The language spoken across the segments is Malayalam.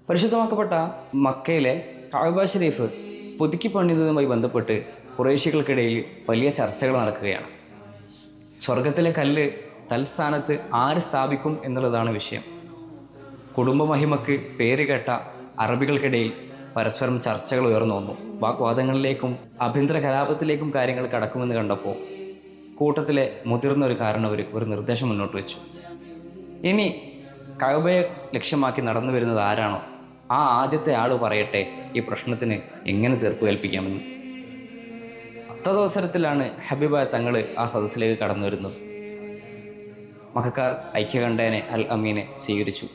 പരിശുദ്ധമാക്കപ്പെട്ട മക്കയിലെ കഅബ ഷരീഫ് പുതുക്കി പണിതതുമായി ബന്ധപ്പെട്ട് ഖുറൈശികൾക്കിടയിൽ വലിയ ചർച്ചകൾ നടക്കുകയാണ്. സ്വർഗത്തിലെ കല്ല് തൽസ്ഥാനത്ത് ആര് സ്ഥാപിക്കും എന്നുള്ളതാണ് വിഷയം. കുടുംബമഹിമക്ക് പേരുകേട്ട അറബികൾക്കിടയിൽ പരസ്പരം ചർച്ചകൾ ഉയർന്നു വന്നു. വാഗ്വാദങ്ങളിലേക്കും ആഭ്യന്തര കലാപത്തിലേക്കും കാര്യങ്ങൾ കടക്കുമെന്ന് കണ്ടപ്പോൾ കൂട്ടത്തിലെ മുതിർന്ന ഒരു കാരണവർ ഒരു നിർദ്ദേശം മുന്നോട്ട് വെച്ചു. ഇനി കഅബയെ ലക്ഷ്യമാക്കി നടന്നു വരുന്നത് ആരാണോ ആ ആദ്യത്തെ ആൾ പറയട്ടെ ഈ പ്രശ്നത്തിന് എങ്ങനെ തീർപ്പ് കൽപ്പിക്കാമെന്ന്. തദവസരത്തിലാണ് ഹബീബായ തങ്ങൾ ആ സദസ്സിലേക്ക് കടന്നു വരുന്നത്. മക്കാർ ഐക്യകണ്ഠേനെ അൽ അമീനെ സ്വീകരിച്ചു,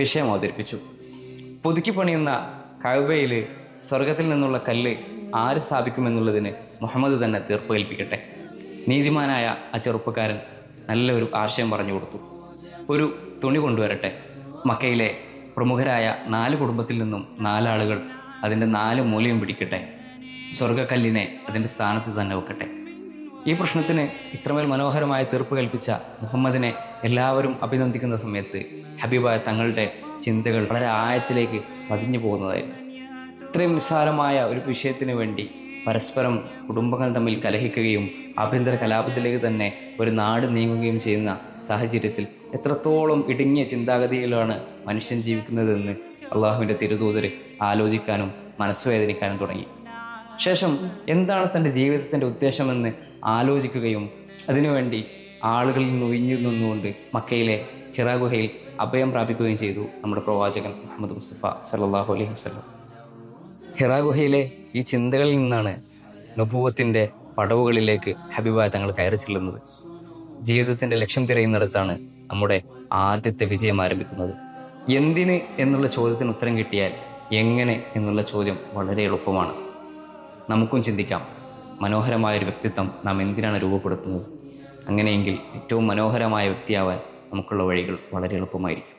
വിഷയം അവതരിപ്പിച്ചു. പുതുക്കി പണിയുന്ന കഅബയിൽ സ്വർഗത്തിൽ നിന്നുള്ള കല്ല് ആര് സ്ഥാപിക്കുമെന്നുള്ളതിന് മുഹമ്മദ് തന്നെ തീർപ്പ് കൽപ്പിക്കട്ടെ. നീതിമാനായ ആ ചെറുപ്പക്കാരൻ നല്ലൊരു ആശയം പറഞ്ഞു കൊടുത്തു. ഒരു തുണി കൊണ്ടുവരട്ടെ. മക്കയിലെ പ്രമുഖരായ 4 കുടുംബത്തിൽ നിന്നും 4 ആളുകൾ അതിൻ്റെ 4 മൂലയും പിടിക്കട്ടെ. സ്വർഗക്കല്ലിനെ അതിൻ്റെ സ്ഥാനത്ത് തന്നെ വെക്കട്ടെ. ഈ പ്രശ്നത്തിന് ഇത്രമേൽ മനോഹരമായ തീർപ്പ് കൽപ്പിച്ച മുഹമ്മദിനെ എല്ലാവരും അഭിനന്ദിക്കുന്ന സമയത്ത് ഹബീബായ തങ്ങളുടെ ചിന്തകൾ വളരെ ആഴത്തിലേക്ക് പതിഞ്ഞു പോകുന്നതായിരുന്നു. ഇത്രയും നിസ്സാരമായ ഒരു വിഷയത്തിന് വേണ്ടി പരസ്പരം കുടുംബങ്ങൾ തമ്മിൽ കലഹിക്കുകയും ആഭ്യന്തര കലാപത്തിലേക്ക് തന്നെ ഒരു നാട് നീങ്ങുകയും ചെയ്യുന്ന സാഹചര്യത്തിൽ എത്രത്തോളം ഇടുങ്ങിയ ചിന്താഗതിയിലാണ് മനുഷ്യൻ ജീവിക്കുന്നതെന്ന് അള്ളാഹുവിൻ്റെ തിരുദൂതർ ആലോചിക്കാനും മനസ്സുവേദനിക്കാനും തുടങ്ങി. ശേഷം എന്താണ് തൻ്റെ ജീവിതത്തിൻ്റെ ഉദ്ദേശമെന്ന് ആലോചിക്കുകയും അതിനുവേണ്ടി ആളുകളിൽ നിന്ന് ഒഴിഞ്ഞു നിന്നുകൊണ്ട് മക്കയിലെ ഹിറാ ഗുഹയിൽ അഭയം പ്രാപിക്കുകയും ചെയ്തു നമ്മുടെ പ്രവാചകൻ മുഹമ്മദ് മുസ്തഫ സല്ലല്ലാഹു അലൈഹി വസല്ലം. ഹിറാ ഗുഹയിലെ ഈ ചിന്തകളിൽ നിന്നാണ് നുബുവത്തിൻ്റെ പടവുകളിലേക്ക് ഹബീബായ തങ്ങൾ കയറി ചെല്ലുന്നത്. ജീവിതത്തിൻ്റെ ലക്ഷ്യം തിരയുന്നിടത്താണ് നമ്മുടെ ആദ്യത്തെ വിജയം ആരംഭിക്കുന്നത്. എന്തിന് എന്നുള്ള ചോദ്യത്തിന് ഉത്തരം കിട്ടിയാൽ എങ്ങനെ എന്നുള്ള ചോദ്യം വളരെ എളുപ്പമാണ്. നമുക്കും ചിന്തിക്കാം, മനോഹരമായൊരു വ്യക്തിത്വം നാം എന്തിനാണ് രൂപപ്പെടുത്തുന്നത്? അങ്ങനെയെങ്കിൽ ഏറ്റവും മനോഹരമായ വ്യക്തിയാവാൻ നമുക്കുള്ള വഴികൾ വളരെ എളുപ്പമായിരിക്കും.